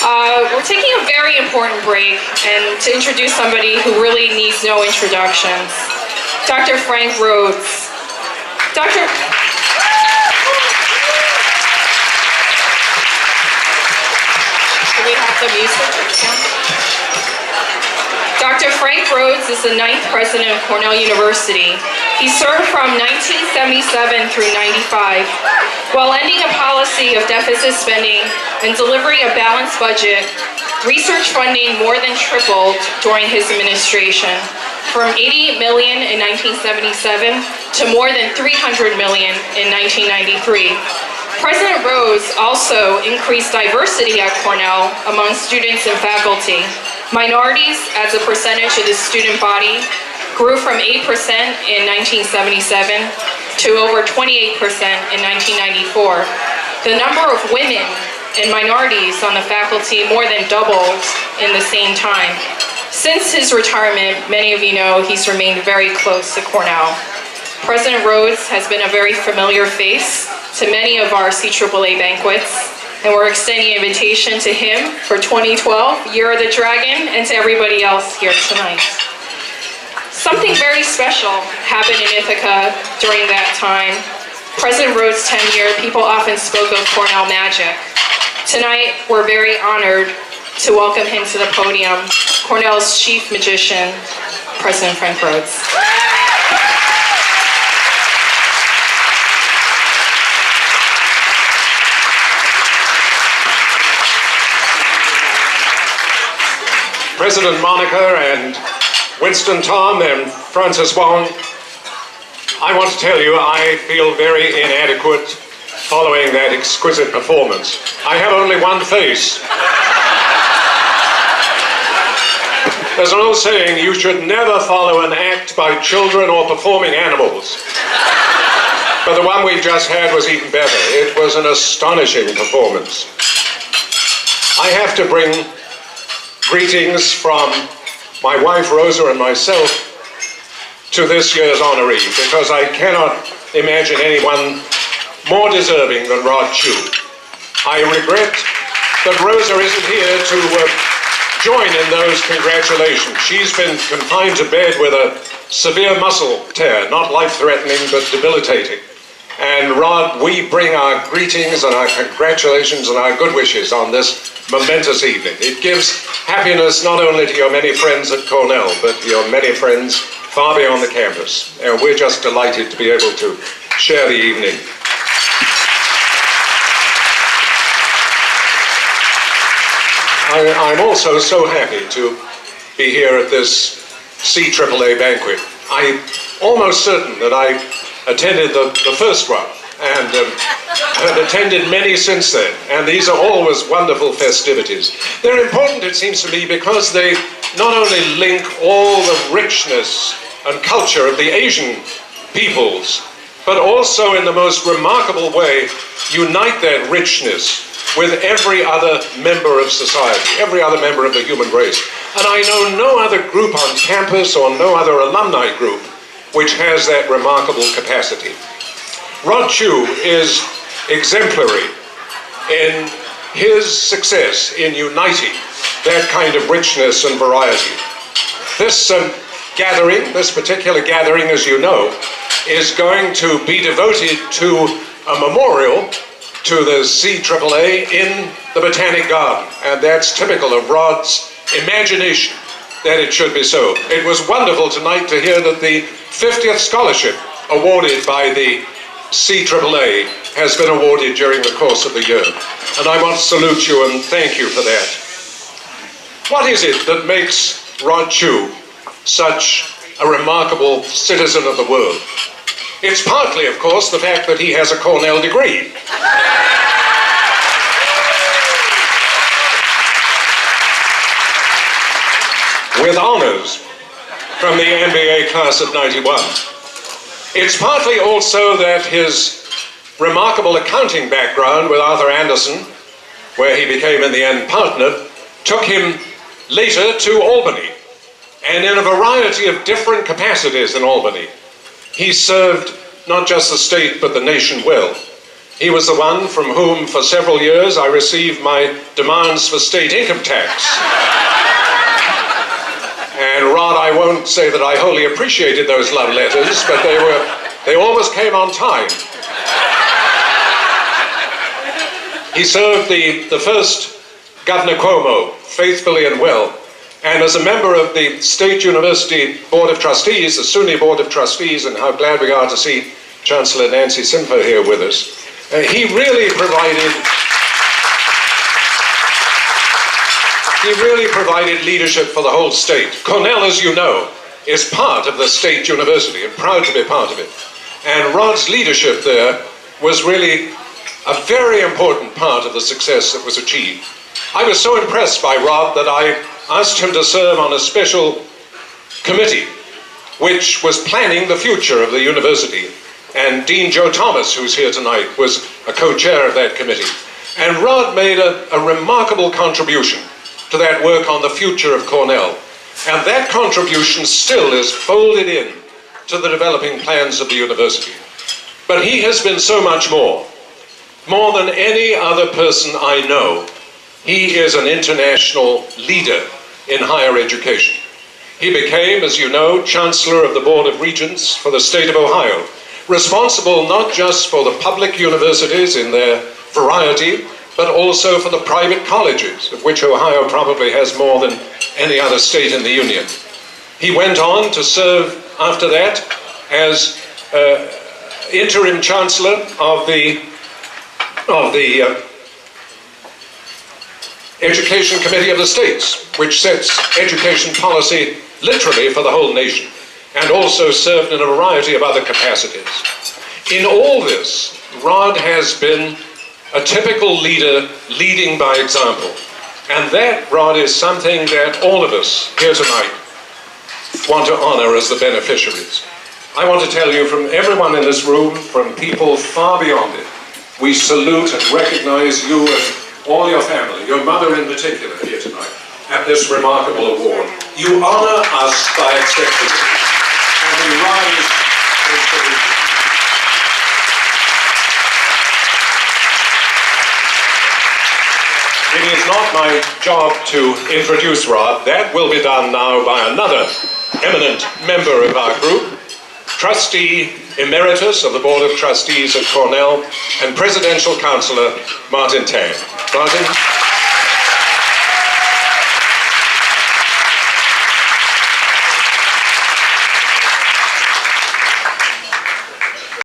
We're taking a very important break and to introduce somebody who really needs no introductions. Dr. Frank Rhodes. Dr. Do we have the music? Dr. Frank Rhodes is the 9th president of Cornell University. He served from 1977 through 95, while ending a policy of deficit spending and delivering a balanced budget. Research funding more than tripled during his administration, from $88 million in 1977 to more than $300 million in 1993. President Rhodes also increased diversity at Cornell among students and faculty. Minorities as a percentage of the student body grew from 8% in 1977 to over 28% in 1994. The number of women and minorities on the faculty more than doubled in the same time. Since his retirement, many of you know he's remained very close to Cornell. President Rhodes has been a very familiar face to many of our CAAA banquets, and we're extending an invitation to him for 2012, Year of the Dragon, and to everybody else here tonight. Something very special happened in Ithaca during that time. President Rhodes' tenure, people often spoke of Cornell magic. Tonight, we're very honored to welcome him to the podium, Cornell's chief magician, President Frank Rhodes. President Monica and Winston Tom and Francis Wong, I want to tell you I feel very inadequate following that exquisite performance. I have only one face. There's an old saying, you should never follow an act by children or performing animals. But the one we just had was even better. It was an astonishing performance. I have to bring greetings from my wife Rosa and myself to this year's honoree, because I cannot imagine anyone more deserving than Rod Chu. I regret that Rosa isn't here to join in those congratulations. She's been confined to bed with a severe muscle tear, not life-threatening but debilitating. And Rod, we bring our greetings and our congratulations and our good wishes on this momentous evening. It gives happiness not only to your many friends at Cornell, but to your many friends far beyond the campus. And we're just delighted to be able to share the evening. I'm also so happy to be here at this CAAA banquet. I'm almost certain that I attended the first one and have attended many since then, and these are always wonderful festivities. They're important, it seems to me, because they not only link all the richness and culture of the Asian peoples, but also in the most remarkable way unite that richness with every other member of society, every other member of the human race. And I know no other group on campus or no other alumni group which has that remarkable capacity. Rod Chu is exemplary in his success in uniting that kind of richness and variety. This gathering, this particular gathering, as you know, is going to be devoted to a memorial to the CAAA in the Botanic Garden, and that's typical of Rod's imagination that it should be so. It was wonderful tonight to hear that the 50th scholarship awarded by the CAAA has been awarded during the course of the year, and I want to salute you and thank you for that. What is it that makes Rod Chu such a remarkable citizen of the world? It's partly, of course, the fact that he has a Cornell degree. With honors from the MBA class of '91. It's partly also that his remarkable accounting background with Arthur Andersen, where he became in the end partner, took him later to Albany, and in a variety of different capacities in Albany. He served not just the state but the nation well. He was the one from whom, for several years, I received my demands for state income tax. And Rod, I won't say that I wholly appreciated those love letters, but they always came on time. He served the first Governor Cuomo faithfully and well. And as a member of the State University Board of Trustees, the SUNY Board of Trustees, and how glad we are to see Chancellor Nancy Simfer here with us, he really provided leadership for the whole state. Cornell, as you know, is part of the state university and proud to be part of it. And Rod's leadership there was really a very important part of the success that was achieved. I was so impressed by Rod that I asked him to serve on a special committee which was planning the future of the university. And Dean Joe Thomas, who's here tonight, was a co-chair of that committee. And Rod made a remarkable contribution to that work on the future of Cornell. And that contribution still is folded in to the developing plans of the university. But he has been so much more than any other person I know. He is an international leader in higher education. He became, as you know, Chancellor of the Board of Regents for the state of Ohio, responsible not just for the public universities in their variety, but also for the private colleges, of which Ohio probably has more than any other state in the Union. He went on to serve after that as interim Chancellor of the Education Committee of the States, which sets education policy literally for the whole nation, and also served in a variety of other capacities. In all this, Rod has been a typical leader leading by example. And that, Rod, is something that all of us here tonight want to honor as the beneficiaries. I want to tell you from everyone in this room, from people far beyond it, we salute and recognize you and all your family, your mother in particular here tonight, at this remarkable award. You honor us by accepting it, and we rise in salute. It is not my job to introduce Rod. That will be done now by another eminent member of our group, Trustee Emeritus of the Board of Trustees at Cornell and Presidential Counselor Martin Tang. Martin.